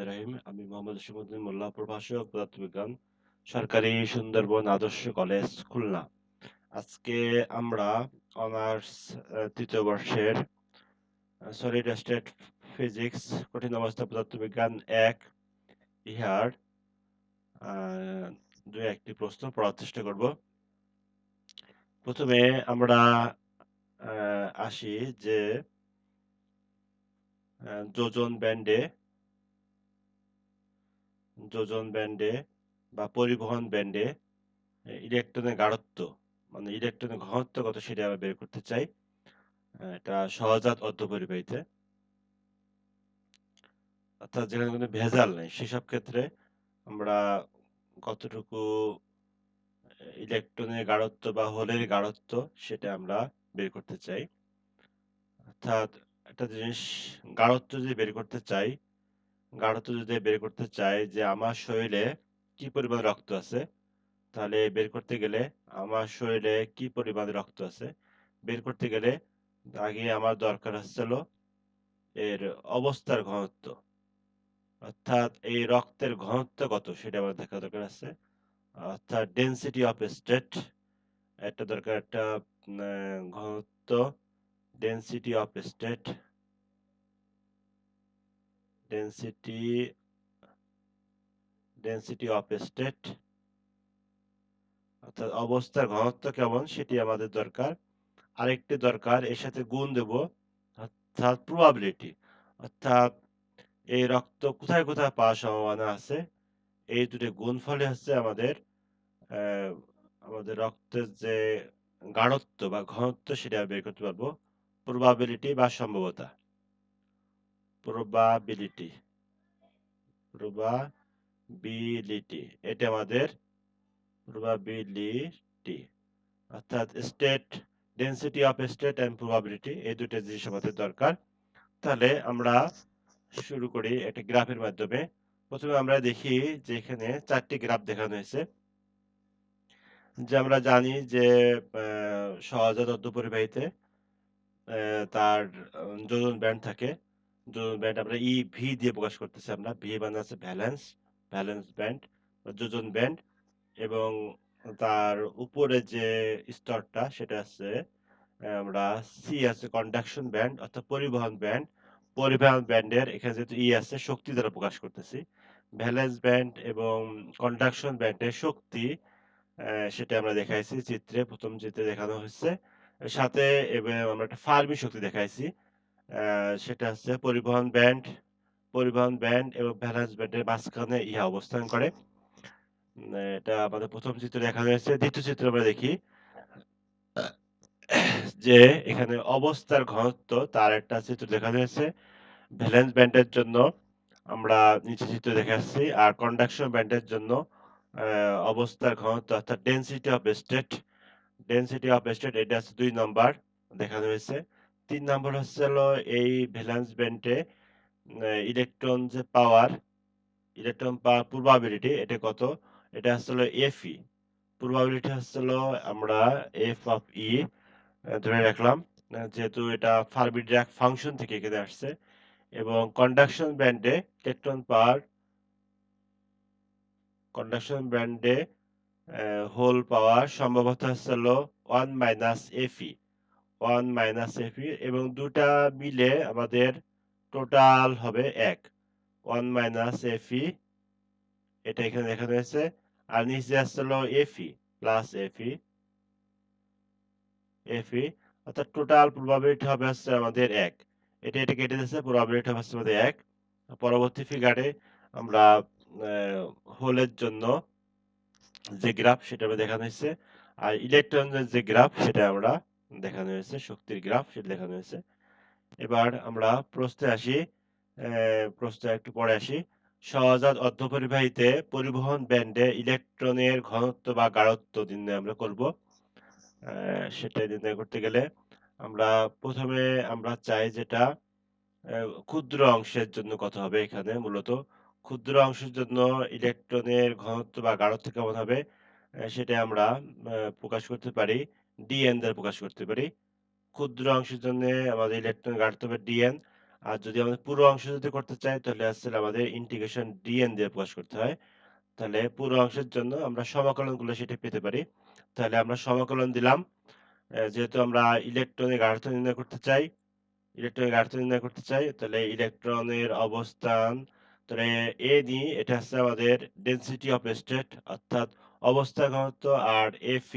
রহিম। আমি মোহাম্মদ জসিমউদ্দিন মোল্লা, প্রভাষক পদার্থবিজ্ঞান, সরকারি সুন্দরবন আদর্শ কলেজ, খুলনা। আজকে আমরা অনার্স ৩য় বর্ষের সলিড স্টেট ফিজিক্স কঠিন অবস্থা পদার্থবিজ্ঞান ১ ইহার দুই একটি প্রশ্ন পড়ার চেষ্টা করব। প্রথমে আমরা আসি যে যোজন ব্যান্ডে বা পরিবহন ব্যান্ডে ইলেকট্রনের গাঢ়ত্ব মানে ইলেকট্রনের ঘনত্ব কত সেটা আমরা বের করতে চাই। এটা সহজাত অর্ধপরিবাহীতে, অর্থাৎ যেখানে কোনো ভেজাল নেই সেসব ক্ষেত্রে আমরা কতটুকু ইলেকট্রনের গাঢ়ত্ব বা হোলের গাঢ়ত্ব সেটা আমরা বের করতে চাই। অর্থাৎ একটা জিনিস গাঢ়ত্ব যদি বের করতে চাই যে আমার শরীরে কি পরিমাণ রক্ত আছে, তাহলে বের করতে গেলে আমার শরীরে কি পরিমাণ রক্ত আছে বের করতে গেলে আগে আমার দরকার হচ্ছিল এর অবস্থার ঘনত্ব, অর্থাৎ এই রক্তের ঘনত্ব কত সেটা আমার দেখা দরকার আছে। অর্থাৎ ডেনসিটি অফ স্টেট একটা দরকার, একটা ঘনত্ব density of state density density of state অর্থাৎ অবস্থার ঘনত্ব কেমন সেটি আমাদের দরকার। আরেকটি দরকার, এর সাথে গুণ দেব, অর্থাৎ প্রবাবিলিটি, অর্থাৎ এই রক্ত কোথায় কোথায় পাওয়ার সম্ভাবনা আছে। এই দুটি গুণফলে হচ্ছে আহ, আমাদের রক্তের যে গাঢ়ত্ব বা ঘনত্ব সেটা বের করতে পারবো। প্রবাবিলিটি বা সম্ভাব্যতা, প্রবাবিলিটি প্রবাবিলিটি এটা আমাদের প্রবাবিলিটি, অর্থাৎ state density of state and probability, এই দুটো জিনিস আমাদের দরকার। তাহলে আমরা শুরু করি একটা গ্রাফের মাধ্যমে। প্রথমে আমরা দেখি যে এখানে 4টি গ্রাফ দেখানো হয়েছে। যে আমরা জানি যে সহজাত অর্ধপরিবাহীতে তার যোজন ব্যান্ড থাকে। যোজন ব্যান্ড আমরা ভি দিয়ে প্রকাশ করতেছি। আমরা ভি মানে আছে ভ্যালেন্স ব্যান্ড বা যোজন ব্যান্ড, এবং তার উপরে যে স্তরটা সেটা আছে আমরা সি আছে কন্ডাকশন ব্যান্ড অর্থাৎ পরিবহন ব্যান্ডের এখানে যেহেতু আছে শক্তি দ্বারা প্রকাশ করতেছি। ভ্যালেন্স ব্যান্ড এবং কন্ডাকশন ব্যান্ডের শক্তি সেটা আমরা দেখাইছি চিত্রে, প্রথম চিত্রে দেখানো হচ্ছে। সাথে এবং আমরা একটা ফার্মি শক্তি দেখাইছি, সেটা হচ্ছে পরিবহন ব্যান্ড এবং ভ্যালেন্স ব্যান্ডের মাঝখানে ইহা অবস্থান করে। এটা আমাদের প্রথম চিত্রে দেখানো হয়েছে। দ্বিতীয় চিত্রে আমরা দেখি যে এখানে অবস্থার ঘনত্ব তার একটা চিত্র দেখানো হয়েছে। ভ্যালেন্স ব্যান্ডের জন্য আমরা নিচে চিত্র দেখাচ্ছি, আর কন্ডাকশন ব্যান্ডের জন্য অবস্থার ঘনত্ব অর্থাৎ ডেনসিটি অফ স্টেট এটা হচ্ছে 2 নাম্বার দেখানো হয়েছে। 3 নাম্বার হচ্ছে হলো এই ভ্যালেন্স ব্যান্ডে ইলেকট্রন পাওয়ার প্রবাবিলিটি এটা কত, এটা হচ্ছে হলো এফই। প্রবাবিলিটি হচ্ছে হলো আমরা এফ অফ ই ধরে রাখলাম, যেহেতু এটা ফার্মি ডিরাক ফাংশন থেকে এখানে আসছে। এবং কন্ডাকশন ব্যান্ডে হোল পাওয়ার সম্ভবত হচ্ছে হলো 1 - FE এবং দুটা মিলে আমাদের টোটাল হবে 1 1 - FE, এটা এখানে দেখানো হয়েছে। আর নিচে আসছে হলো FE অর্থাৎ টোটাল প্রবাবিলিটি হবে হচ্ছে আমাদের 1। এটা কেটে দিচ্ছে, প্রবাবিলিটি হবে হচ্ছে আমাদের 1। পরবর্তী ফিগারে আমরা হোলের জন্য যে গ্রাফ সেটা আমরা দেখানো হয়েছে, আর ইলেকট্রনের যে গ্রাফ সেটা আমরা দেখানো হয়েছে, শক্তির গ্রাফ সেটা দেখানো হয়েছে। এবার আমরা প্রশ্নে আসি, প্রশ্নে একটু পরে আসি। সহজাত অর্ধপরিবাহীতে পরিবহন ব্যান্ডে ইলেকট্রনের ঘনত্ব বা গাঢ়ত্ব নির্ণয় আমরা করব। সেটা নির্ণয় করতে গেলে আমরা প্রথমে আমরা চাই যেটা ক্ষুদ্র অংশের জন্য কত হবে। এখানে মূলত ক্ষুদ্র অংশের জন্য ইলেকট্রনের ঘনত্ব বা গাঢ়ত্ব কেমন হবে সেটা আমরা প্রকাশ করতে পারি dn দ্বারা প্রকাশ করতে পারি। ক্ষুদ্র অংশের জন্য আমাদের ইলেকট্রনের গাঢ়ত্ব হবে dn, আর যদি আমাদের পুরো অংশ যদি করতে চাই তাহলে আসলে আমাদের ইন্টিগ্রেশন ডিএন দিয়ে প্রকাশ করতে হয়। তাহলে পুরো অংশের জন্য আমরা সমাকলনগুলো সেটা পেতে পারি। তাহলে আমরা সমাকলন দিলাম। যেহেতু আমরা ইলেকট্রনের গাঢ়তা নির্ণয় করতে চাই, তাহলে ইলেকট্রনের অবস্থান, তাহলে এ নিই, এটা হচ্ছে আমাদের ডেনসিটি অফ স্টেট অর্থাৎ অবস্থার ঘনত্ব, আর এফ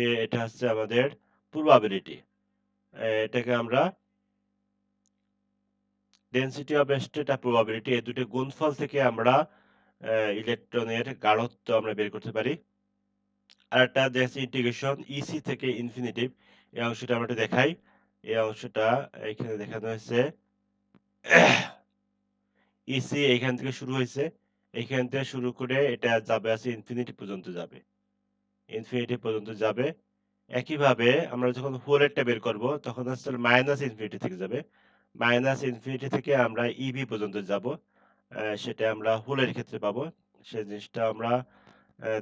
এ এটা হচ্ছে আমাদের প্রবাবিলিটি। এটাকে আমরা ডেনসিটি অফ স্টেট আর প্রবাবিলিটি এই দুটো গুণফল থেকে আমরা ইলেকট্রনের গাঢ়ত্ব আমরা বের করতে পারি। আর একটা দেখছি ইন্টিগ্রেশন ইসি থেকে ইনফিনিটিভ, এই অংশটা আমরা একটু দেখাই। এই অংশটা এখানে দেখানো হয়েছে। ইসি এইখান থেকে শুরু হয়েছে, এইখান থেকে শুরু করে এটা যাবে আছে ইনফিনিটি পর্যন্ত যাবে। একইভাবে আমরা যখন হোলেরটা বের করব তখন আসলে মাইনাস ইনফিনিটি থেকে যাবে। মাইনাস ইনফিনিটি থেকে আমরা ইভি পর্যন্ত যাব। সেটা আমরা হোলের ক্ষেত্রে পাবো। সেই জিনিসটা আমরা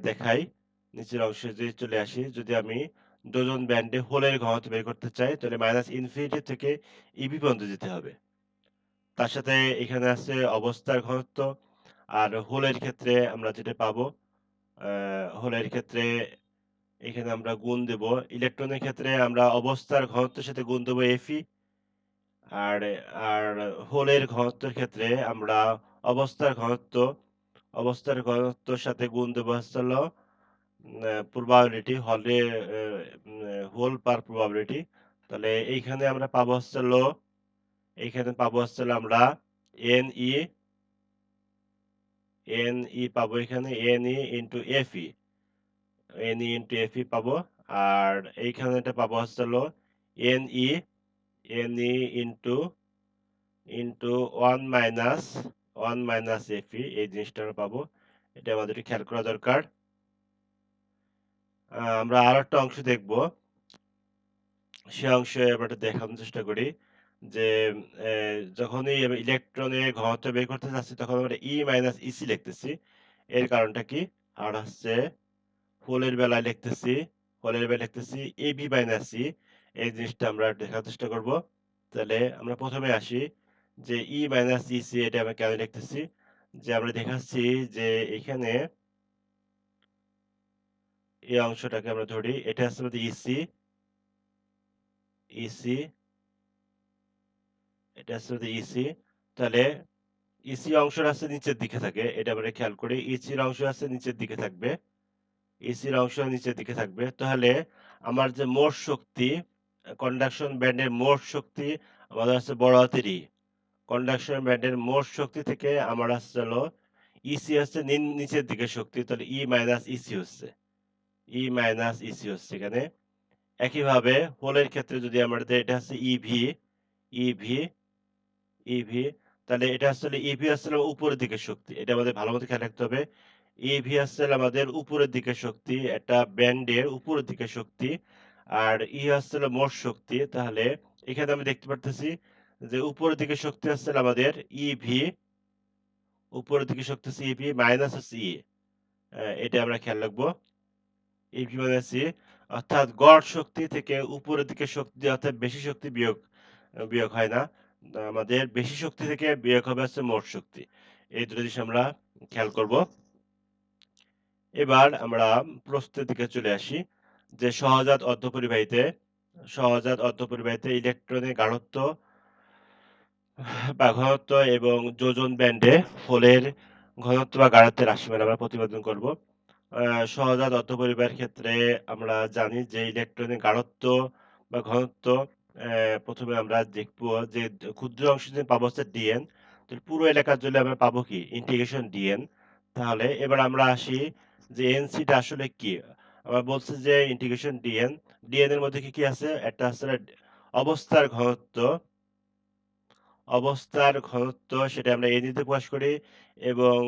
দেখাই। নিচের অংশে যদি চলে আসি, যদি আমি ডোজন ব্যান্ডে হোলের ঘনত্ব বের করতে চাই তাহলে মাইনাস ইনফিনিটি থেকে ইভি পর্যন্ত যেতে হবে। তার সাথে এখানে আছে অবস্থার ঘনত্ব। আর হোলের ক্ষেত্রে আমরা যেটা পাবো, হোলের ক্ষেত্রে এখানে আমরা গুণ দেব। ইলেকট্রনের ক্ষেত্রে আমরা অবস্থার ঘনত্বের সাথে গুণ দেব এফই। আর আর হোলের ঘনত্বের ক্ষেত্রে আমরা অবস্থার ঘনত্ব অবস্থার ঘনত্বের সাথে গুণ দেব হচ্ছে হলো প্রবাবিলিটি, হোল পার প্রবাবিলিটি। তাহলে এইখানে আমরা পাবো হচ্ছে হলো আমরা এন ই পাবো, এখানে N E into F E পাবো। আর এইখানে এটা পাবো হচ্ছে হলো N E into one minus F E, এই জিনিসটা আমরা পাবো। এটা আমাদের একটু খেয়াল করা দরকার। আমরা আর একটা অংশ দেখব, সে অংশে আমরা এটা দেখানোর চেষ্টা করি যে যখনই আমি ইলেকট্রনের ঘনত্ব বের করতে চাচ্ছি তখন আমরা ই মাইনাস ইসি লিখতেছি। এর কারণটা কি? আর হচ্ছে হোলের বেলায় লিখতেছি এবি মাইনাস সি। এই জিনিসটা আমরা দেখার চেষ্টা করব। তাহলে আমরা প্রথমে আসি যে ই মাইনাস ইসি, এটা আমরা কেন লিখতেছি, যে আমরা দেখাচ্ছি যে এখানে এই অংশটাকে আমরা ধরি, এটা হচ্ছে আমাদের ইসি, এটা হচ্ছে আমাদের ইসি। তাহলে ইসি অংশটা আছে নিচের দিকে থাকে, এটা আমরা খেয়াল করি। ইসির অংশ আছে নিচের দিকে থাকবে, তাহলে আমার যে মোট শক্তি, কন্ডাকশন ব্যান্ডের মোট শক্তি আমাদের আছে বড় হাতের ই। কন্ডাকশন ব্যান্ডের মোট শক্তি থেকে আমার আসছে হলো ইসি হচ্ছে নিচের দিকে শক্তি, তাহলে ই মাইনাস ইসি হচ্ছে এখানে। একইভাবে হোলের ক্ষেত্রে যদি আমাদের এটা হচ্ছে ইভি ইভি ইভি, তাহলে এটা আসলে ইভি আসলে উপরের দিকে শক্তি, এটা আমাদের ভালো মতো খেয়াল রাখতে হবে। ইভি আসলে আমাদের উপরের দিকে শক্তি, একটা ব্যান্ডের উপরের দিকে শক্তি। আর আসলে মোট শক্তি, তাহলে এখানে আমি দেখতে পারতেছি যে উপরের দিকে শক্তি আসলে আমাদের ইভি, উপরের দিকে শক্তি হচ্ছে ইভি মাইনাস হচ্ছে এটা আমরা খেয়াল রাখবো। ইভি মাইনাস অর্থাৎ গড় শক্তি থেকে উপরের দিকে শক্তি অর্থাৎ বেশি শক্তি বিয়োগ বিয়োগ হয় না। আমাদের বেশি শক্তি থেকে বিয়োগ হবে হচ্ছে মোট শক্তি। এই দুটো জিনিস আমরা খেয়াল করব। এবার আমরা প্রশ্নের দিকে চলে আসি যে সহজাত অর্ধপরিবাহীতে ইলেকট্রনের গাঢ়ত্ব বা ঘনত্ব এবং যোজন ব্যান্ডে হোলের ঘনত্ব বা গাঢ়ত্বের রাশিমালা আমরা প্রতিপাদন করব। সহজাত অর্ধপরিবাহীর ক্ষেত্রে আমরা জানি যে ইলেকট্রনের গাঢ়ত্ব বা ঘনত্ব প্রথমে আমরা দেখব যে ক্ষুদ্র অংশ যদি পাবো হচ্ছে ডিএন, তাহলে পুরো এলাকার জন্য আমরা পাবো কি ইন্টিগ্রেশন ডিএন। তাহলে এবার আমরা আসি যে এনসিটা আসলে কি। আমরা বলছি যে ইন্টিগ্রেশন ডিএন এর মধ্যে কি কি আছে, একটা আছে অবস্থার ঘনত্ব, সেটা আমরা এন দিয়ে প্রকাশ করি, এবং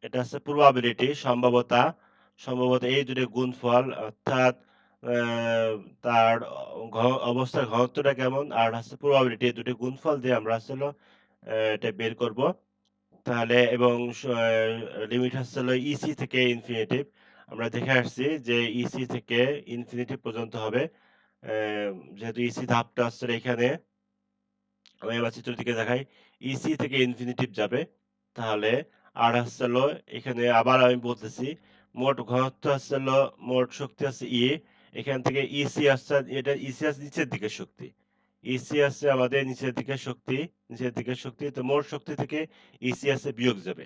এটা হচ্ছে প্রবাবিলিটি, সম্ভাব্যতা এই দুটো গুণফল, অর্থাৎ আহ, তার অবস্থার ঘনত্বটা কেমন আর হচ্ছে প্রবাবিলিটি, এই দুটো গুণফল দিয়ে আমরা আসলে এটা বের করব। তাহলে এবং লিমিট হচ্ছে হলো ইসি থেকে ইনফিনিটিভ। আমরা দেখে আসছি যে ইসি থেকে ইনফিনিটিভ পর্যন্ত হবে, যেহেতু ইসি ধাপটা হচ্ছে এখানে, আমি এবার চিত্রের দিকে দেখাই। ইসি থেকে ইনফিনিটিভ যাবে। তাহলে আর হচ্ছে হলো এখানে আবার আমি বলতেছি মোট ঘনত্ব হচ্ছে হলো মোট শক্তি হচ্ছে ই। এখান থেকে ইসি আসছে, এটা ইসি আছে নিচের দিকে শক্তি। ইসি আছে আমাদের নিচের দিকে শক্তি, নিচের দিকে শক্তি। তো মোট শক্তি থেকে ইসি আছে বিয়োগ যাবে।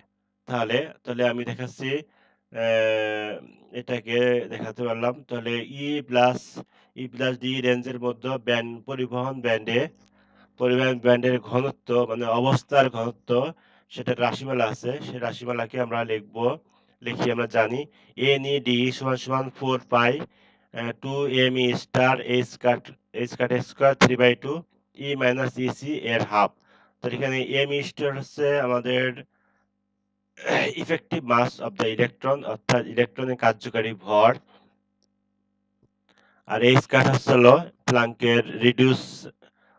তাহলে তাহলে আমি দেখাচ্ছি এটাকে দেখাতে পারলাম। তাহলে ই প্লাস ডি রেঞ্জের মধ্যে পরিবহন ব্যান্ডের ঘনত্ব মানে অবস্থার ঘনত্ব সেটা রাশিমালা আছে। সেই রাশিমালাকে আমরা লিখি আমরা জানি এন ই ডি সমান সমান 4 pi 2 M E star H cut square 3/2 E minus EC এর হাফ। তো এখানে এম ই স্টার হচ্ছে আমাদের effective mass of the electron, অর্থাৎ ইলেকট্রনের কার্যকারী ভর। আর এইচ কাট হচ্ছে হলো প্লাঙ্কের রিডিউস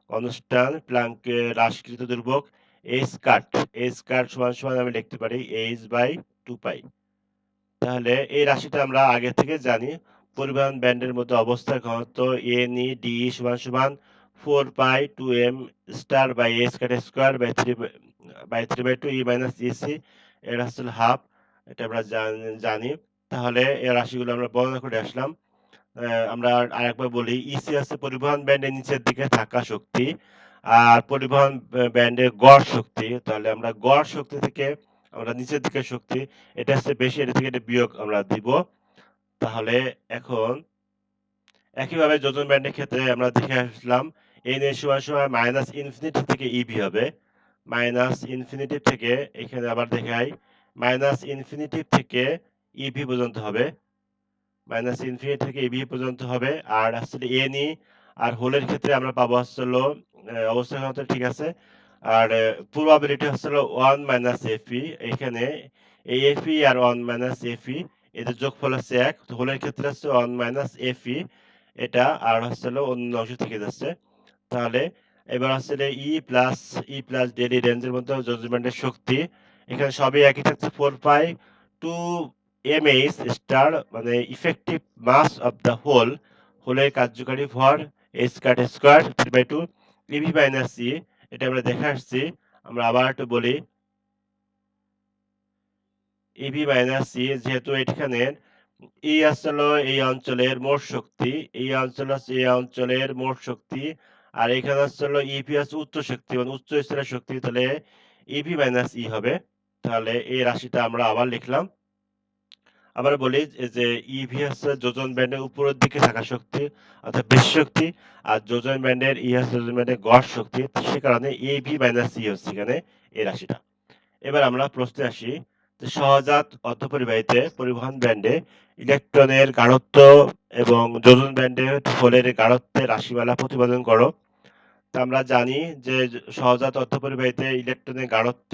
কনস্ট্যান্ট, প্লাঙ্কের হ্রাসকৃত ধ্রুবক। এইচ কাট সমান সমান আমি লিখতে পারি h/2 পাই। তাহলে এই রাশিটা আমরা আগে থেকে জানি। পরিবহন ব্যান্ডের মধ্যে অবস্থার ঘনত্ব এন ই ডি সমান সমান 4 pi 2 M star by H cut square by 3/2 E minus EC এর হচ্ছে হাফ। এটা আমরা জানি। তাহলে এই রাশিগুলো আমরা বর্ণনা করে আসলাম। আমরা আরেকবার বলি ইসি আছে পরিবহন ব্যান্ডের নিচের দিকে থাকা শক্তি আর পরিবহন ব্যান্ডের গড় শক্তি। তাহলে আমরা গড় শক্তি থেকে আমরা নিচের দিকে শক্তি এটা হচ্ছে বেশি, এটা থেকে এটা বিয়োগ আমরা দিব। তাহলে এখন একইভাবে যোজন ব্যান্ডের ক্ষেত্রে আমরা দেখে আসলাম এন এর সমান সমান মাইনাস ইনফিনিটি থেকে ইভি হবে। মাইনাস ইনফিনিটি থেকে এখানে আবার দেখাই মাইনাস ইনফিনিটি থেকে ইভি পর্যন্ত হবে। মাইনাস ইনফিনিটি থেকে ইভি পর্যন্ত হবে। আর আসলে এন ই আর হোলের ক্ষেত্রে আমরা পাবো হচ্ছে হলো অবস্থা ঘনত্ব ঠিক আছে। আর প্রবাবিলিটি হচ্ছে হলো 1 মাইনাস এফই। এখানে এই এফই আর 1 মাইনাস এফই এদের যোগফল হচ্ছে 1। তো হোলের ক্ষেত্রে হচ্ছে 1 মাইনাস এফই এটা আর হচ্ছে হলো অন্য অংশ থেকে যাচ্ছে। তাহলে এবার আসলে ই প্লাস ডেলি রেঞ্জের মধ্যে জজমেন্টের শক্তি এখানে সবই একই থাকছে 4 পাই 2 এমএইচ স্টার মানে ইফেক্টিভ মাস অফ দ্য হোলের কার্যকারী ভর H cut square 3/2 EV minus E. এটা আমরা দেখে আসছি। আমরা আবার একটু বলি ইভি মাইনাস ই যেহেতু এখানে ই আসলে এই অঞ্চলের মোট শক্তি, এই অঞ্চল হচ্ছে এই অঞ্চলের মোট শক্তি আর এখানে হচ্ছে ইভি হচ্ছে উচ্চ শক্তি মানে উচ্চ স্তরের শক্তি। তাহলে ইভি মাইনাস ই হবে। তাহলে এই রাশিটা আমরা আবার লিখলাম। আবার বলি যে ইভি হচ্ছে যোজন ব্যান্ডের উপরের দিকে থাকা শক্তি অর্থাৎ বেশি শক্তি আর যোজন ব্যান্ডের ই হচ্ছে যোজন ব্যান্ডের গড় শক্তি। সে কারণে ইভি মাইনাস ই হচ্ছে এখানে এই রাশিটা। এবার আমরা প্রশ্নে আসি যে সহজাত অর্ধপরিবাহীতে পরিবহন ব্যান্ডে ইলেকট্রনের গাঢ়ত্ব এবং যোজন ব্যান্ডে হোলের গাঢ়ত্বের রাশিমালা প্রতিপাদন করো। তা আমরা জানি যে সহজাত অর্ধপরিবাহীতে ইলেকট্রনের গাঢ়ত্ব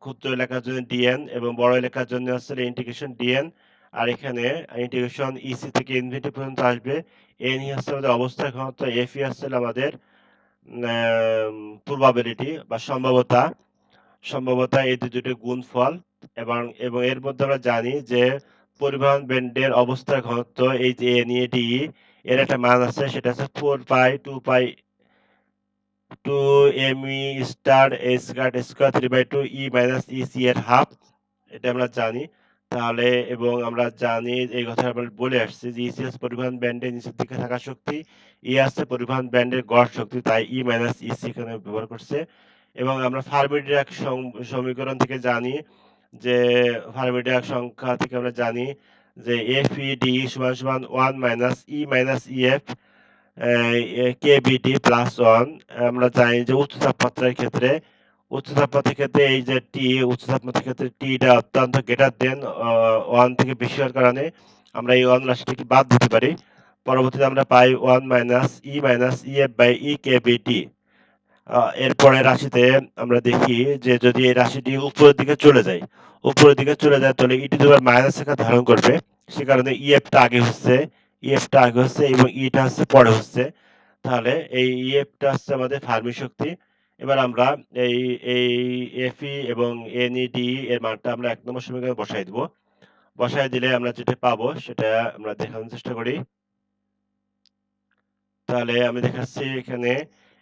ক্ষুদ্র এলাকার জন্য ডিএন এবং বড় এলাকার জন্য হচ্ছে ইন্টিগ্রেশন ডিএন। আর এখানে ইন্টিগ্রেশন ইসি থেকে ইনফিনিটি পর্যন্ত আসবে। এন হচ্ছে আমাদের অবস্থার ঘনত্ব, এফ হচ্ছে আমাদের প্রবাবিলিটি বা সম্ভাব্যতা এই দুটোর গুণফল। এবং এর মধ্যে আমরা জানি যে পরিবহন ব্যান্ডের অবস্থার ঘনত্ব এই যে এন ই ডি এর একটা মান আছে সেটা হচ্ছে 4 পাই 2 পাই 2 M E star H cut square 3/2 E minus EC এর হাফ। এটা আমরা জানি। তাহলে এবং আমরা জানি এই কথা আমরা বলে আসছি যে ইসিএস পরিবহন ব্যান্ডের নিচের দিকে থাকা শক্তি, ই আছে পরিবহন ব্যান্ডের গড় শক্তি, তাই ই মাইনাস ইসি এখানে ব্যবহার করছে। এবং আমরা ফার্মি-ডিরাক সমীকরণ থেকে জানি যে ফার্মি-ডিরাক সংখ্যা থেকে আমরা জানি যে এফইডি সমান সমান 1 minus E minus EF KBD plus 1। আমরা জানি যে উচ্চ তাপমাত্রার ক্ষেত্রে এই যে টি উচ্চ তাপমাত্রার ক্ষেত্রে টিটা অত্যন্ত গ্রেটার দেন 1 থেকে বেশি হওয়ার কারণে আমরা এই 1 রাশিটিকে বাদ দিতে পারি। পরবর্তীতে আমরা পাই 1 minus EF by E KBT. এরপরে রাশিতে আমরা দেখি যে যদি এই রাশিটি উপরের দিকে চলে যায় তাহলে ই টু দি পাওয়ার মাইনাস আকার ধারণ করবে। সে কারণে ইএফটা আগে হচ্ছে এবং ইটা হচ্ছে পরে হচ্ছে। তাহলে এই ইএফটা হচ্ছে আমাদের ফার্মি শক্তি। এবার আমরা এই এই এফই এবং এনইডি এর মানটা আমরা 1 নম্বর সমীকরণে বসাই দিব। বসায় দিলে আমরা যেটা পাবো সেটা আমরা দেখানোর চেষ্টা করি। তাহলে আমি দেখাচ্ছি এখানে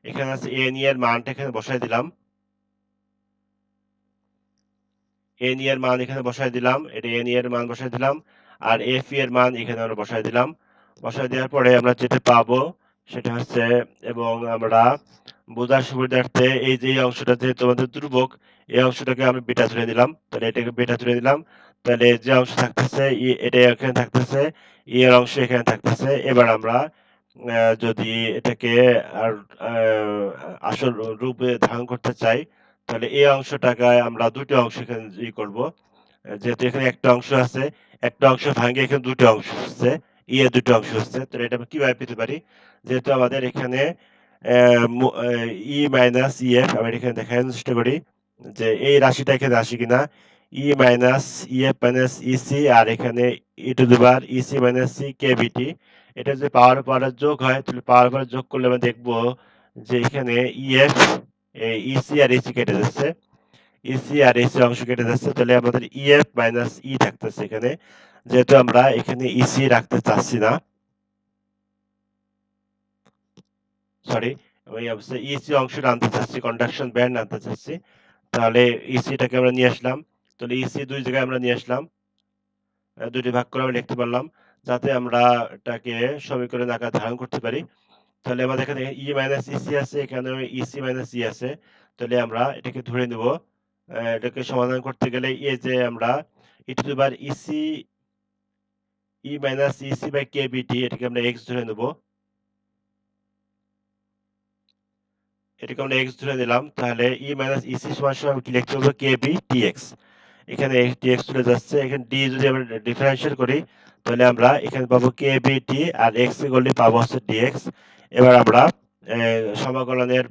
এখানে আছে এন ই এর মানটা এখানে বসাই দিলাম, এন ই এর মান এখানে বসাই দিলাম, এটা এন ই এর মান বসাই দিলাম, আর এফ ই এর মান এখানে আমরা বসাই দিলাম। বসাই দেওয়ার পরে আমরা যেটা পাবো সেটা হচ্ছে, এবং আমরা বোঝার সুবিধার্থে এই যে এই অংশটাতে তোমাদের ধ্রুবক, এই অংশটাকে আমি বেটা ধরে নিলাম, তাহলে এটাকে বেটা ধরে নিলাম। তাহলে যে অংশ থাকতেছে এটা এখানে থাকতেছে, ই এর অংশ এখানে থাকতেছে। এবার আমরা যদি এটাকে আর আসল রূপে ধারণ করতে চাই, তাহলে এই অংশটাকে আমরা দুটো অংশ এখানে করব। যেহেতু এখানে একটা অংশ আছে, একটা অংশ ভাঙে এখানে দুটো অংশ হচ্ছে, ই এর দুটো অংশ হচ্ছে, তাহলে এটা আমরা কিভাবে পেতে পারি? যেহেতু আমাদের এখানে ই মাইনাস ই এফ, আমি এখানে দেখানোর চেষ্টা করি যে এই রাশিটা এখানে আসে কিনা। E minus E F minus E C, আর এখানে E to the power E C minus C K B T. এটা যদি পাওয়ার পাওয়ার যোগ হয়, তাহলে পাওয়ার পাওয়ার যোগ করলে আমরা দেখবো যে এখানে ইএফ ইসি আর ইসি কেটে যাচ্ছে, ইসি আর এসি অংশ কেটে যাচ্ছে, তাহলে আমাদের ইএফ মাইনাস ই থাকতেছে এখানে। যেহেতু আমরা এখানে ইসি রাখতে চাচ্ছি না, সরি, ওই অবস্থায় ইসি অংশটা আনতে চাচ্ছি, কন্ডাকশন ব্যান্ড আনতে চাচ্ছি, তাহলে ইসিটাকে আমরা নিয়ে আসলাম। তাহলে ইসি দুই জায়গায় আমরা নিয়ে আসলাম, দুটি ভাগ করে আমরা লিখতে পারলাম, যাতে আমরা এটাকে সমীকরণ আকারে ধারণ করতে পারি। তাহলে আমাদের এখানে ই মাইনাস ইসি আছে, এখানে ইসি মাইনাস ই আছে, তাহলে আমরা এটাকে ধরে নেব। এটাকে সমাধান করতে গেলে এই যে আমরা E to the power E C E minus E C by K B T, এটাকে আমরা এক্স ধরে নেব, এটাকে আমরা এক্স ধরে নিলাম। তাহলে ই মাইনাস ইসি সমান সমান কি লিখতে হবে, কে বি টি এক্স। এখানে টি এক্স চলে যাচ্ছে, এখানে ডি যদি আমরা ডিফারেন্সিয়েট করি, তাহলে আমরা এখানে পাবো কে বি টি, আর এক্স এ করলে পাবো হচ্ছে ডিএক্স। এবার আমরা সমাকলনের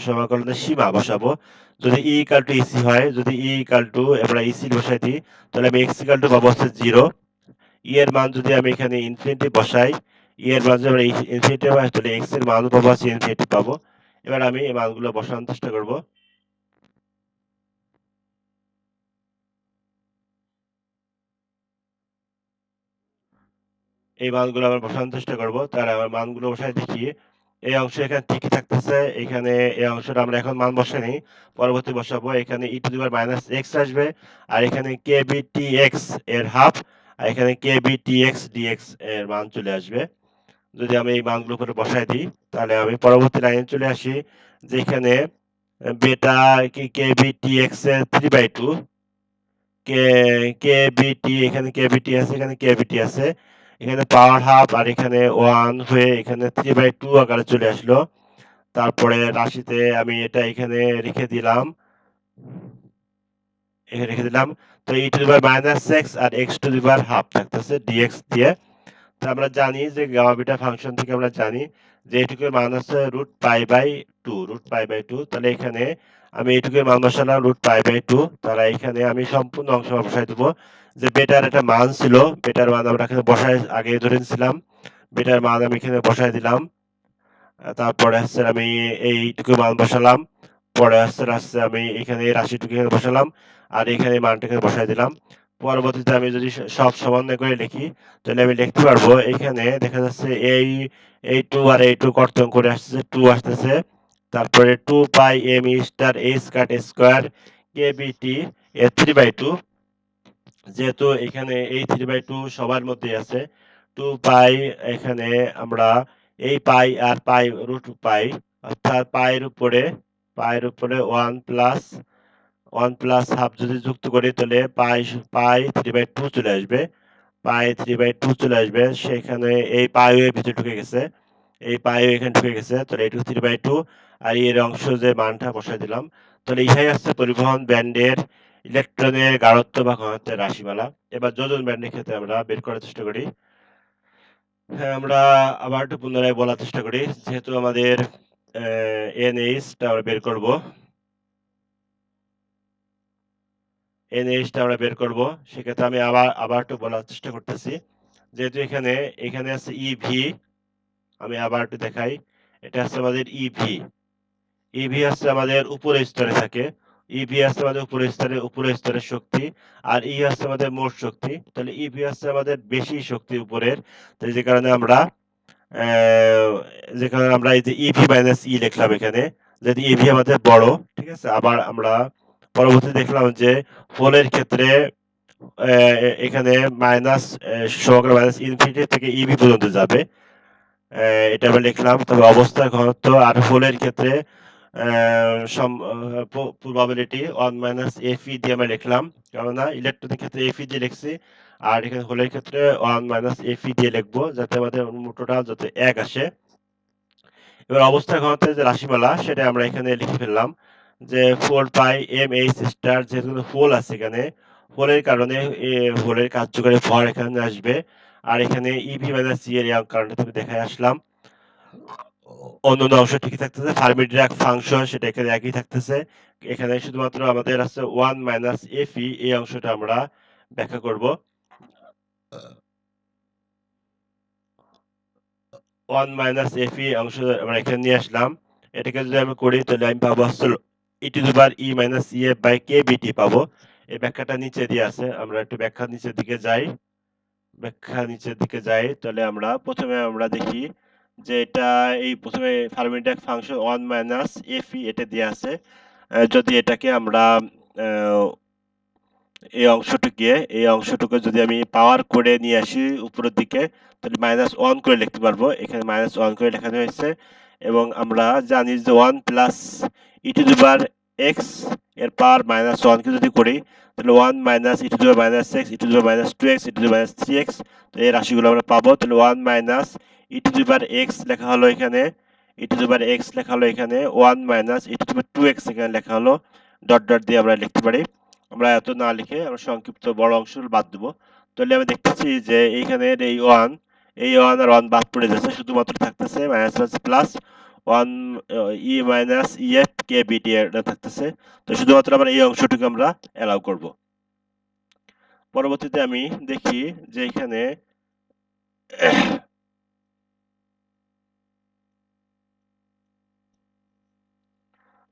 সমাকলনের সীমা বসাবো। যদি ই ইকাল টু ইসি হয়, যদি ই ইকাল টু আমরা ইসি বসাই দিই, তাহলে আমি এক্স ইকাল টু পাবো হচ্ছে 0। ই এর মান যদি আমি এখানে ইনফিনিটি বসাই, ই এর মান যদি আমরা ইনফিনিটি হয়, তাহলে এক্স এর মান পাবো হচ্ছে ইনফিনিটি পাবো। এবার আমি এই মানগুলো বসানোর চেষ্টা করব। এই মানগুলো আমরা বসানোর চেষ্টা করব, তাহলে আমার মানগুলো বসাই দিচ্ছি। এই অংশ এখানে ঠিকই থাকতেছে, এখানে এই অংশটা আমরা এখন মান বসাইনি, পরবর্তী বসাবো। এখানে E to the power minus X আসবে, আর এখানে কে বি টি এক্স এর হাফ, আর এখানে K B T X D X এর মান চলে আসবে। যদি আমি এই মানগুলো উপরে বসাই দিই, তাহলে আমি পরবর্তী লাইনে চলে আসি, যেখানে বেটা কে বি টি এক্স এর 3/2, কে কে বিটি, এখানে কে বিটি আছে, এখানে কে বিটি আছে, এখানে পাওয়ার হাফ, আর এখানে 1 হয়ে এখানে 3/2 আকারে চলে আসলো। তারপরে রাশিতে আমি এটা এখানে রেখে দিলাম, এখানে রেখে দিলাম। তো E to the power minus X আর X to the power half থাকতেছে ডিএক্স দিয়ে। তো আমরা জানি যে গামা বিটা ফাংশন থেকে আমরা জানি যে এটুকুর মান হচ্ছে √π/2, তাহলে এখানে আমি এটুকুর মান বসালাম √π/2। তাহলে এখানে আমি সম্পূর্ণ অংশ বসাই দেবো। যে বেটার একটা মান ছিল, বেটার মান আমরা এখানে বসাই আগে ধরে নিয়েছিলাম, বেটার মান আমি এখানে বসাই দিলাম। তারপরে হচ্ছে আমি এইটুকু মান বসালাম, পরে আসছে আমি এখানে এই রাশিটুকু এখানে বসালাম, আর এখানে এই মানটা এখানে বসাই দিলাম। পরবর্তীতে আমি যদি সব সমন্বয় করে লিখি, তাহলে আমি লিখতে পারবো, এখানে দেখা যাচ্ছে এই টু আর এই টু কর্তন করে আসছে, টু আসতেছে, তারপরে 2πm star H cut square K B T এ 3/2। যেহেতু এখানে এই 3/2 সবার মধ্যেই আছে, 2 পাই, এখানে আমরা এই পাই আর পাই রুট পাই, অর্থাৎ পায়ের উপরে 1 প্লাস হাফ যদি যুক্ত করি, তাহলে পাই পাই 3/2 চলে আসবে, পাই 3/2 চলে আসবে। সেখানে এই পাইও এর ভিতরে ঢুকে গেছে, এই পাইও এখানে ঢুকে গেছে, তাহলে এটুকু 3/2, আর এর অংশ যে মানটা বসাই দিলাম। তাহলে ইহাই হচ্ছে পরিবহন ব্যান্ডের ইলেকট্রনের গাঢ়ত্ব বা ঘনত্বের রাশিমালা। এবার যোজন ব্যান্ডের ক্ষেত্রে আমরা বের করার চেষ্টা করি। হ্যাঁ, আমরা আবার একটু পুনরায় বলার চেষ্টা করি, যেহেতু আমাদের NH টা আমরা বের করব, NH টা আমরা বের করব। সেক্ষেত্রে আমি আবার একটু বলার চেষ্টা করতেছি, যেহেতু এখানে আছে ইভি, আমি আবার একটু দেখাই, এটা হচ্ছে আমাদের ইভি। ইভি হচ্ছে আমাদের উপরের স্তরে থাকে, ইভি হচ্ছে আমাদের উপরের স্তরের শক্তি, আর ই হচ্ছে আমাদের মোট শক্তি। তাহলে ইভি হচ্ছে আমাদের বেশি শক্তি উপরের, তাই যে কারণে আমরা যেখানে আমরা এই যে ইভি মাইনাস ই লিখলাম এখানে, যদি ইভি আমাদের বড়, ঠিক আছে। আবার আমরা পরবর্তীতে দেখলাম যে হোলের ক্ষেত্রে এখানে মাইনাস সহকারে মাইনাস ইনফিনিটি থেকে ইভি পর্যন্ত যাবে। এটা আমরা লিখলাম। তবে অবস্থার ঘনত্ব আর হোলের ক্ষেত্রে প্রবাবিলিটি 1 মাইনাস এফই দিয়ে আমরা লিখলাম, কেননা ইলেকট্রনের ক্ষেত্রে এফই দিয়ে লিখছি, আর এখানে হোলের ক্ষেত্রে 1 মাইনাস এফই দিয়ে লিখবো, যাতে আমাদের টোটাল যাতে 1 আসে। এবার অবস্থার ঘনত্বের যে রাশিমালা সেটা আমরা এখানে লিখে ফেললাম, যে 4 পাই এম এইচ স্টার, যেহেতু হোল আছে এখানে, হোলের কারণে হোলের কার্যকরী ভর এখানে আসবে। আর এখানে ইভি মাইনাস সি এর কারণটা তুমি দেখায় আসলাম। অন্যান্য অংশ ঠিকই থাকতেছে, ফার্মি-ডিরাক ফাংশন সেটা এখানে একই থাকতেছে। এখানে শুধুমাত্র আমাদের আছে 1 মাইনাস এফই, এই অংশটা আমরা ব্যাখ্যা করব। 1 মাইনাস এফই অংশ আমরা এখানে নিয়ে আসলাম। এটাকে যদি আমি করি তাহলে আমি পাবো আসলে E to the power E minus E F by K B T পাবো। এই ব্যাখ্যাটা নিচে দিয়ে আছে, আমরা একটু ব্যাখ্যা নিচের দিকে যাই। ব্যাখ্যা নিচের দিকে যাই, তাহলে আমরা প্রথমে আমরা দেখি যে এটা এই প্রথমে ফার্মি-ডিরাক ফাংশন 1 মাইনাস এফই এটা দিয়ে আছে। যদি এটাকে আমরা এই অংশটুকে যদি আমি পাওয়ার করে নিয়ে আসি উপরের দিকে, তাহলে -1 করে লিখতে পারবো। এখানে -1 করে লেখানো হয়েছে। এবং আমরা জানি যে 1 plus E to the power x এর পাওয়ার -1 কে যদি করি, তাহলে 1 minus E to the power -x, E to the power -2x, E to the power -3x, তো এই রাশিগুলো আমরা পাবো। তাহলে 1 minus E to the power x লেখা হলো এখানে, E to the power x লেখা হলো এখানে, 1 minus E to the power 2x এখানে লেখা হলো, ডট ডট দিয়ে আমরা লিখতে পারি। আমরা এত না লিখে আমরা সংক্ষিপ্ত বড় অংশগুলো বাদ দেবো। তাহলে আমি দেখতেছি যে এইখানে এই ওয়ান আর ওয়ান বাদ পড়ে যাচ্ছে, শুধুমাত্র থাকতেছে মাইনাস প্লাস 1 ই মাইনাস ই এফ কে বিটি এটা থাকতেছে। তো শুধুমাত্র আমরা এই অংশটুকু আমরা অ্যালাউ করব। পরবর্তীতে আমি দেখি যে এখানে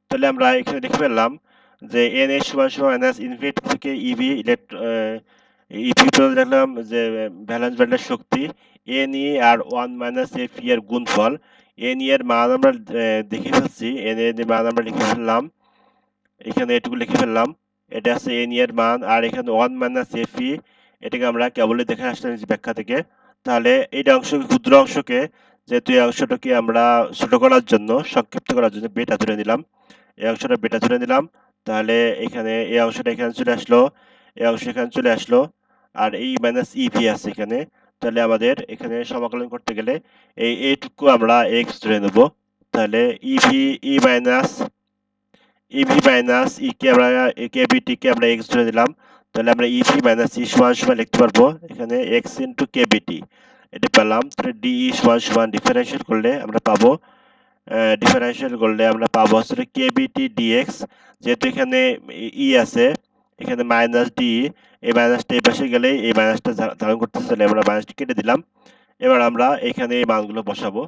তাহলে আমরা এখানে দেখে ফেললাম যে এন এ সমান সমান মাইনাস ইনফিনিটি থেকে ইভি ইভি পর্যন্ত দেখলাম যে ভ্যালেন্স ব্যান্ডের শক্তি এন ই আর 1 মাইনাস এফ ই এর গুণফল। এন ই এর মান আমরা দেখে ফেলছি, এন এর মান আমরা লিখে ফেললাম, এখানে এটুকু লিখে ফেললাম। এটা আছে এন ই এর মান, আর এখানে 1 মাইনাস এফ ই, এটাকে আমরা কেবলই দেখে আসলাম এই ব্যাখ্যা থেকে। তাহলে এই অংশকে, ক্ষুদ্র অংশকে, যেহেতু এই অংশটাকে আমরা ছোট করার জন্য, সংক্ষিপ্ত করার জন্য বেটা ধরে নিলাম, এই অংশটা বেটা ধরে নিলাম। তাহলে এখানে এই অংশটা এখানে চলে আসলো, এই অংশ এখানে চলে আসলো, আর এই মাইনাস ইভি আছে এখানে। তাহলে আমাদের এখানে সমাকলন করতে গেলে এইটুকু আমরা এক্স ধরে নেব। তাহলে ইভি ই মাইনাস ই কে আমরা কে বিটি কে আমরা এক্স ধরে নিলাম। তাহলে আমরা ইভি মাইনাস ই সমান সমান লিখতে পারবো এখানে এক্স ইন্টু কে বিটি, এটা পেলাম। তাহলে ডিই সমান সমান ডিফারেন্সিয়েট করলে আমরা পাবো, ডিফারেন্সিয়াল করলে আমরা পাবো আসলে কে বিটি ডিএক্স। যেহেতু এখানে ই আছে, এখানে মাইনাস ডি, এই মাইনাসটা এই পাশে গেলে এই মাইনাসটা ধারণ করতেছে, তাহলে আমরা মাইনাসটি কেটে দিলাম। এবার আমরা এখানে এই মানগুলো বসাবো।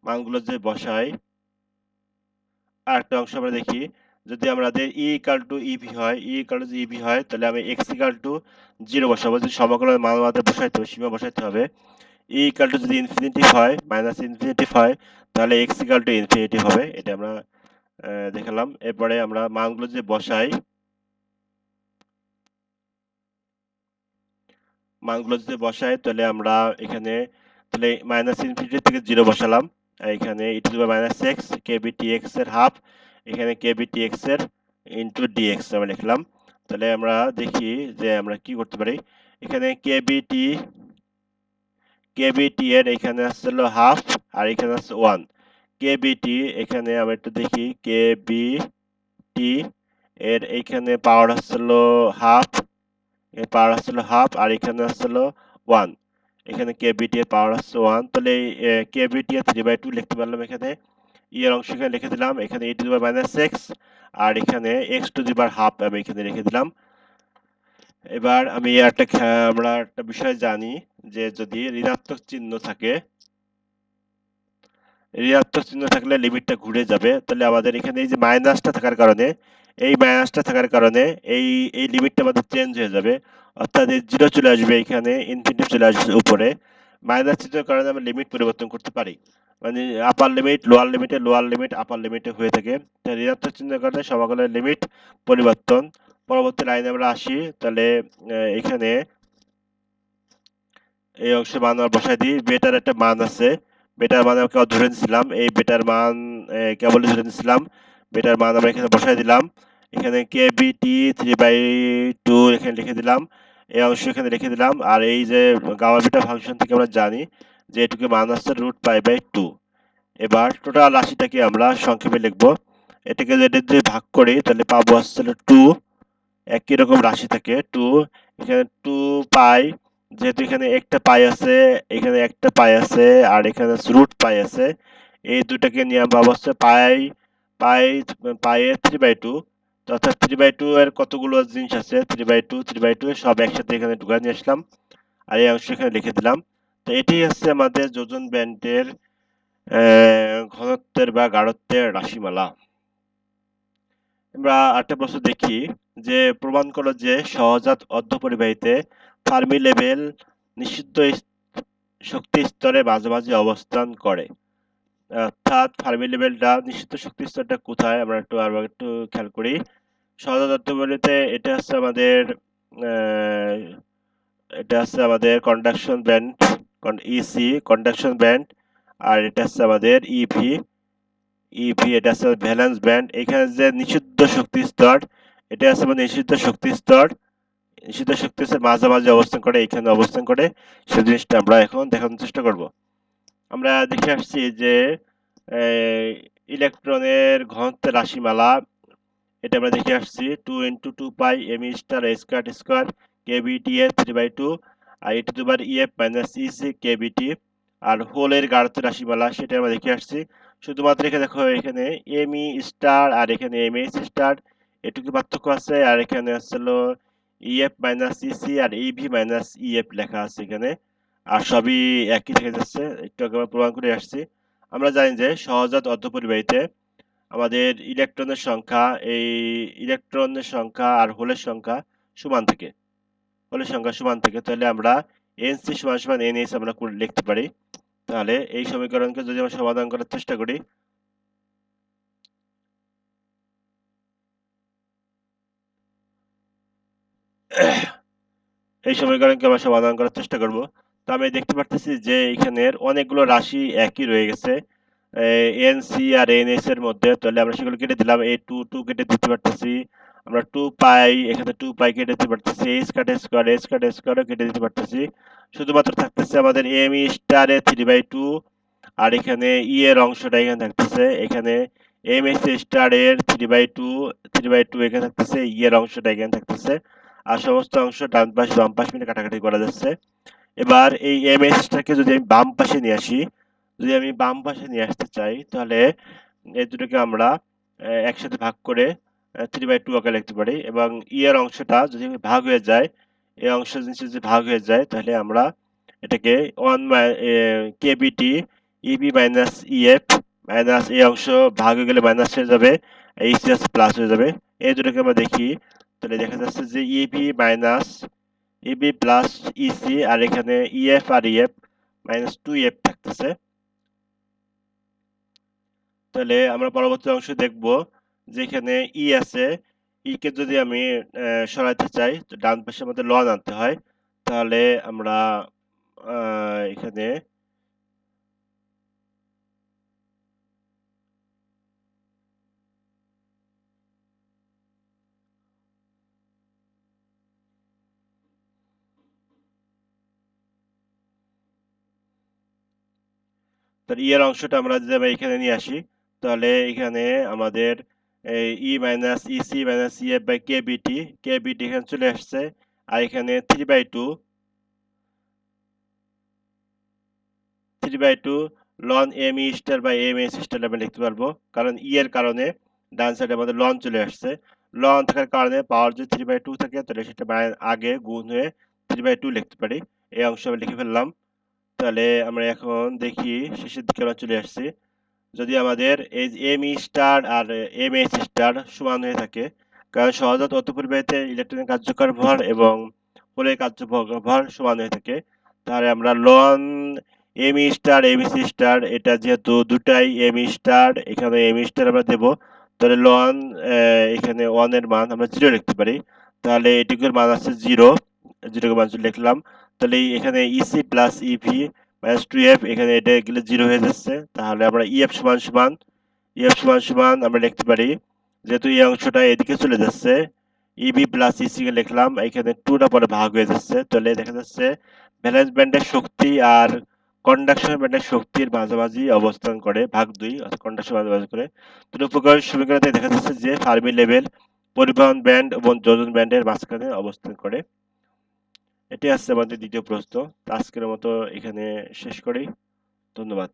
মানগুলো যে বসাই, আরেকটা অংশ আমরা দেখি, যদি আমাদের ই ইকাল টু ইভি হয়, ই ইকাল টু ইভি হয়, তাহলে আমি এক্স ইকাল টু 0 বসাবো। যদি সমাকলনের মান আমাদের বসাইতে হবে, সীমা বসাইতে হবে। ই ইকাল টু যদি ইনফিনিটি হয়, মাইনাস ইনফিনিটি হয়, তাহলে এক্স ইকাল টু ইনফিনিটি হবে। এটা আমরা দেখালাম। এরপরে আমরা মানগুলো যে বসাই, তাহলে আমরা এখানে, তাহলে মাইনাস ইনফিনিটি থেকে 0 বসালাম। এখানে E to the power minus X K B T X এর হাফ, এখানে কে বি টি এক্স এর ইন্টু ডিএক্স আমরা লিখলাম। তাহলে আমরা দেখি যে আমরা কি করতে পারি। এখানে কেবিটি এর এখানে আসছিল হাফ, আর এখানে আছে 1। কেবিটি এখানে আমরা একটু দেখি, কেবিটি এর এইখানে পাওয়ার আসছিল হাফ, এর পাওয়ার আসছিল হাফ, আর এখানে আসছিল 1। এখানে কেবিটি এর পাওয়ার আসছে 1। তাহলে কেবিটি এর 3/2 লিখতে পারলাম এখানে। ই এর অংশ এখানে লিখে দিলাম, এখানে E to the power minus X, আর এখানে X to the power half আমি এখানে রেখে দিলাম। এবার আমরা একটা বিষয় জানি, যে যদি ঋণাত্মক চিহ্ন থাকলে লিমিটটা ঘুরে যাবে। তাহলে আমাদের এখানে এই যে মাইনাসটা থাকার কারণে এই মাইনাসটা থাকার কারণে এই এই লিমিটটা আমাদের চেঞ্জ হয়ে যাবে, অর্থাৎ এই জিরো চলে আসবে, এখানে ইনফিনিটি চলে আসবে উপরে। মাইনাস চিহ্নের কারণে আমরা লিমিট পরিবর্তন করতে পারি, মানে আপার লিমিট লোয়ার লিমিট আপার লিমিটে হয়ে থাকে। তাই ঋণাত্মক চিহ্নের কারণে সমাকলের লিমিট পরিবর্তন। পরবর্তী লাইনে আমরা আসি, তাহলে এখানে এই অংশে মান আমরা বসাই দিই। বেটার একটা মান আছে, বেটার মান আমরা ধরে নিয়েছিলাম, এই বেটার মান কেবল ধরে নিয়েছিলাম। বেটার মান আমরা এখানে বসাই দিলাম। এখানে কেবিটি 3/2 এখানে লিখে দিলাম, এই অংশ এখানে লিখে দিলাম। আর এই যে গামা বিটা ফাংশন থেকে আমরা জানি যে এটুকু মান হচ্ছে √π/2। এবার টোটাল রাশিটাকে আমরা সংক্ষেপে লিখব। এটাকে যদি ভাগ করি তাহলে পাবো হচ্ছে 2। একই রকম রাশি থাকে 2, এখানে 2π, যেহেতু এখানে একটা পাই আছে, এখানে একটা পাই আছে, আর এখানে √π আছে, এই দুটাকে নিয়ে আমরা অবশ্যই পাই পাই পাইয়ের 3/2, অর্থাৎ 3/2 এর কতগুলো জিনিস আছে, 3/2 সব একসাথে এখানে ঢুকায় নিয়ে আসলাম, আর এই অংশ এখানে লিখে দিলাম। তো এটি হচ্ছে আমাদের যোজন ব্যান্ডের ঘনত্বের বা গাঢ়ত্বের রাশিমালা। আমরা আরেকটা প্রশ্ন দেখি, যে প্রমাণ করো যে সহজাত অর্ধপরিবাহীতে ফার্মি লেভেল নিষিদ্ধ শক্তি স্তরে মাঝামাঝি অবস্থান করে। অর্থাৎ ফার্মি লেভেলটা নিষিদ্ধ শক্তি স্তরটা কোথায়, আমরা একটু খেয়াল করি। সহজাত অর্ধপরিবাহীতে এটা হচ্ছে আমাদের conduction band, E C conduction band, আর এটা হচ্ছে আমাদের ইভি এটা হচ্ছে ভ্যালেন্স ব্যান্ড। এখানে যে নিষিদ্ধ শক্তি স্তর, এটা হচ্ছে আমাদের নিষিদ্ধ শক্তি স্তর, নিষিদ্ধ শক্তি স্তর মাঝামাঝি অবস্থান করে, এখানে অবস্থান করে। সেই জিনিসটা আমরা এখন দেখানোর চেষ্টা করব। আমরা দেখে আসছি যে ইলেকট্রনের ঘনত্বের রাশিমালা, এটা আমরা দেখে আসছি 2 × 2π me star square square kBt এর 3/2 আর e⁻ EC kBt। আর হোলের গাঢ়ত্বের রাশিমালা সেটা আমরা দেখে আসছি। শুধুমাত্র এখানে দেখো, এখানে me স্টার আর এখানে mh স্টার এটুকু পার্থক্য আছে, আর এখানে আসলে e⁻ EC আর ev−ef লেখা আছে এখানে, আর সবই একই থেকে যাচ্ছে। একটু আগে আমরা প্রমাণ করে আসছি। আমরা জানি যে সহজাত অর্ধপরিবাহীতে আমাদের ইলেকট্রনের সংখ্যা আর হোলের সংখ্যা সমান থাকে, তাহলে আমরা NC = NH আমরা লিখতে পারি। তাহলে এই সমীকরণকে যদি আমরা সমাধান করার চেষ্টা করি, এই সমীকরণকে আমরা সমাধান করার চেষ্টা করব। তো আমি দেখতে পারতেছি যে এখানের অনেকগুলো রাশি একই রয়ে গেছে এনসি আর এনএস এর মধ্যে, তাহলে আমরা সেগুলো কেটে দিলাম। এই 2 কেটে দিতে পারতেছি, আমরা 2π, এখানে 2π কেটে দিতে পারতেছি, এইচ কাটে স্কয়ারও কেটে দিতে পারতেছি। শুধুমাত্র থাকতেছে আমাদের এম ই স্টার এর 3/2, আর এখানে ই এর অংশটা এখানে থাকতেছে, এখানে এম এস স্টার এর 3/2 এখানে থাকতেছে, ই এর অংশটা এখানে থাকতেছে, আর সমস্ত অংশ ডান পাশ বাম পাশ মিলে কাটাকাটি করা যাচ্ছে। এবার এই এম এসটাকে যদি আমি বাম পাশে নিয়ে আসি, যদি আমি বাম পাশে নিয়ে আসতে চাই, তাহলে এই দুটোকে আমরা একসাথে ভাগ করে 3/2 আকারে লিখতে পারি, এবং ই এর অংশটা যদি ভাগ হয়ে যায়, এই অংশ যদি ভাগ হয়ে যায়, তাহলে আমরা এটাকে 1 kBt EB−EF মাইনাস, এই অংশ ভাগ হয়ে গেলে মাইনাস হয়ে যাবে, এই প্লাস হয়ে যাবে। এই দুটোকে আমরা দেখি, তাহলে দেখা যাচ্ছে যে EB প্লাস EC, আর এখানে EF আর EF -2F থাকতেছে। তাহলে আমরা পরবর্তী অংশ দেখব, যেখানে ই আছে, ই কে যদি আমি সরাইতে চাই, তো ডান পাশে আমাদের লন আনতে হয়। তাহলে আমরা এখানে তাহলে ই এর অংশটা আমরা যদি এখানে নিয়ে আসি, তাহলে এখানে আমাদের E−EC−EF/kBt এখানে চলে আসছে, আর এখানে 3/2 ln M E star by M S star আমরা লিখতে পারবো, কারণ ই এর কারণে ডান সাইডে আমাদের লন চলে আসছে। লন থাকার কারণে পাওয়ার যদি 3/2 থাকে, তাহলে সেটা আগে গুণ হয়ে 3/2 লিখতে পারি। এই অংশ আমি লিখে ফেললাম। তাহলে আমরা এখন দেখি, শেষের দিকে আমরা চলে আসছি। যদি আমাদের এই এম ই স্টার আর এম এইচ স্টার সমান হয়ে থাকে, কারণ সহজাত অতিপরিবাহীতে ইলেকট্রনের কার্যকর ভর এবং পোলের কার্যকর ভর সমান হয়ে থাকে। তাহলে আমরা ln M star ABC star, এটা যেহেতু দুটাই এম স্টার, এখানে এম স্টার আমরা দেব, তাহলে লন এখানে 1 এর মান আমরা 0 লিখতে পারি। তাহলে এটুকুর মান আছে 0, 0 মান লিখলাম। তাহলে এখানে ইসি প্লাস ইভি মাইনাস 2এফ, এখানে এটা গেলে 0 হয়ে যাচ্ছে। তাহলে আমরা ইএফ সমান সমান আমরা লিখতে পারি, যেহেতু এই অংশটা এদিকে চলে যাচ্ছে, ইবি প্লাস ইসি কে লিখলাম, এখানে 2টা পরে ভাগ হয়ে যাচ্ছে। তাহলে দেখা যাচ্ছে ভ্যালেন্স ব্যান্ডের শক্তি আর কন্ডাকশন ব্যান্ডের শক্তির মাঝামাঝি অবস্থান করে, ভাগ 2 অর্থাৎ কন্ডাকশন মাঝামাঝি করে। দুটো উপকরণ সমীকরণে দেখা যাচ্ছে যে ফার্মি লেভেল পরিবহন ব্যান্ড এবং যোজন ব্যান্ডের মাঝখানে অবস্থান করে। এটি আসছে আমাদের দ্বিতীয় প্রশ্ন। আজকের মতো এখানে শেষ করি। ধন্যবাদ।